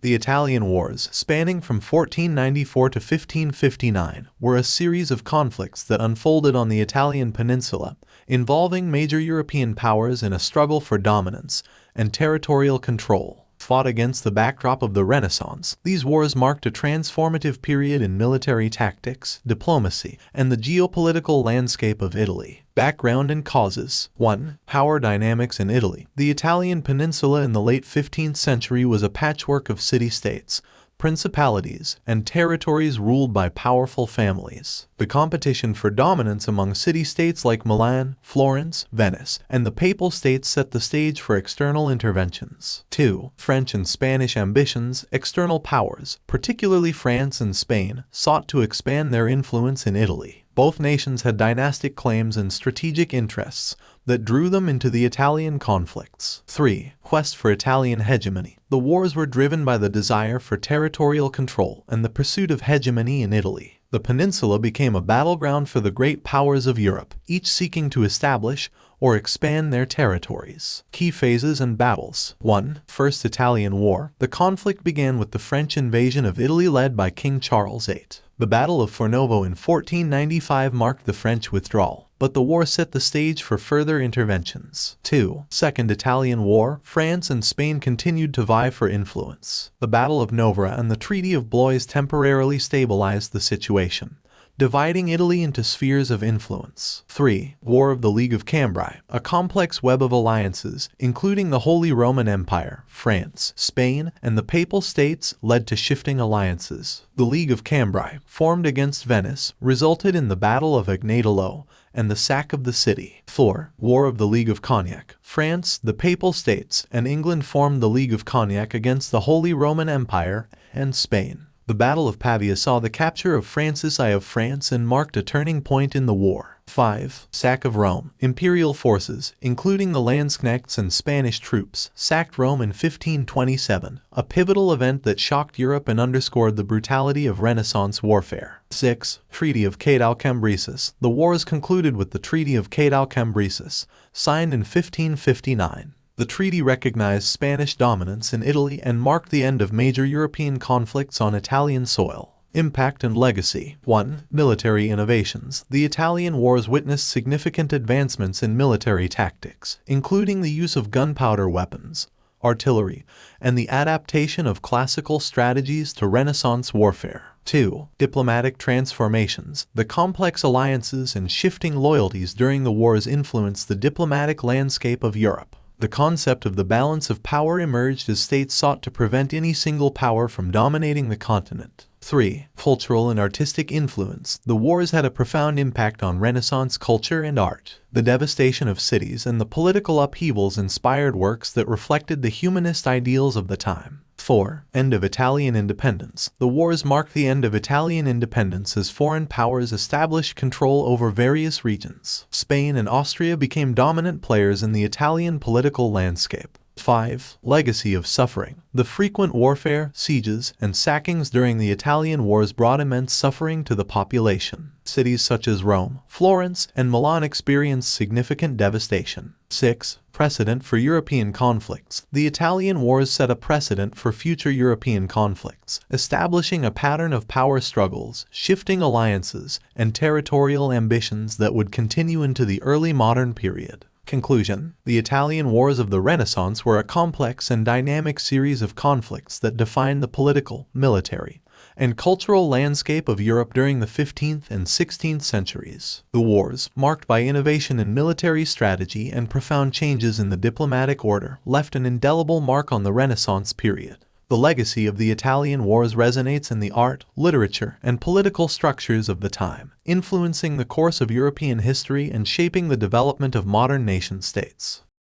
The Italian Wars, spanning from 1494 to 1559, were a series of conflicts that unfolded on the Italian Peninsula, involving major European powers in a struggle for dominance and territorial control. Fought against the backdrop of the Renaissance, these wars marked a transformative period in military tactics, diplomacy, and the geopolitical landscape of Italy. Background and causes. 1. Power dynamics in Italy. The Italian peninsula in the late 15th century was a patchwork of city-states, principalities, and territories ruled by powerful families. The competition for dominance among city-states like Milan, Florence, Venice, and the Papal States set the stage for external interventions. 2. French and Spanish ambitions. External powers, particularly France and Spain, sought to expand their influence in Italy. Both nations had dynastic claims and strategic interests that drew them into the Italian conflicts. 3. Quest for Italian hegemony. The wars were driven by the desire for territorial control and the pursuit of hegemony in Italy. The peninsula became a battleground for the great powers of Europe, each seeking to establish or expand their territories. Key phases and battles. 1. First Italian War. The conflict began with the French invasion of Italy led by King Charles VIII. The Battle of Fornovo in 1495 marked the French withdrawal, but the war set the stage for further interventions. 2. Second Italian War. France and Spain continued to vie for influence. The Battle of Novara and the Treaty of Blois temporarily stabilized the situation, dividing Italy into spheres of influence. 3. War of the League of Cambrai. A complex web of alliances, including the Holy Roman Empire, France, Spain, and the Papal States, led to shifting alliances. The League of Cambrai, formed against Venice, resulted in the Battle of Agnatalo and the sack of the city. 4. War of the League of Cognac. France, the Papal States, and England formed the League of Cognac against the Holy Roman Empire and Spain. The Battle of Pavia saw the capture of Francis I of France and marked a turning point in the war. 5. Sack of Rome. Imperial forces, including the Landsknechts and Spanish troops, sacked Rome in 1527, a pivotal event that shocked Europe and underscored the brutality of Renaissance warfare. 6. Treaty of Caedau-Cambresis. The wars concluded with the Treaty of Caedau-Cambresis, signed in 1559. The treaty recognized Spanish dominance in Italy and marked the end of major European conflicts on Italian soil. Impact and legacy. 1. Military innovations. The Italian wars witnessed significant advancements in military tactics, including the use of gunpowder weapons, artillery, and the adaptation of classical strategies to Renaissance warfare. 2. Diplomatic transformations. The complex alliances and shifting loyalties during the wars influenced the diplomatic landscape of Europe. The concept of the balance of power emerged as states sought to prevent any single power from dominating the continent. 3. Cultural and artistic influence. The wars had a profound impact on Renaissance culture and art. The devastation of cities and the political upheavals inspired works that reflected the humanist ideals of the time. 4. End of Italian independence. The wars marked the end of Italian independence as foreign powers established control over various regions. Spain and Austria became dominant players in the Italian political landscape. 5. Legacy of suffering. The frequent warfare, sieges, and sackings during the Italian wars brought immense suffering to the population. Cities such as Rome, Florence, and Milan experienced significant devastation. 6. Precedent for European conflicts. The Italian wars set a precedent for future European conflicts, establishing a pattern of power struggles, shifting alliances, and territorial ambitions that would continue into the early modern period. Conclusion. The Italian wars of the Renaissance were a complex and dynamic series of conflicts that defined the political, military, and cultural landscape of Europe during the 15th and 16th centuries. The wars, marked by innovation in military strategy and profound changes in the diplomatic order, left an indelible mark on the Renaissance period. The legacy of the Italian wars resonates in the art, literature, and political structures of the time, influencing the course of European history and shaping the development of modern nation-states.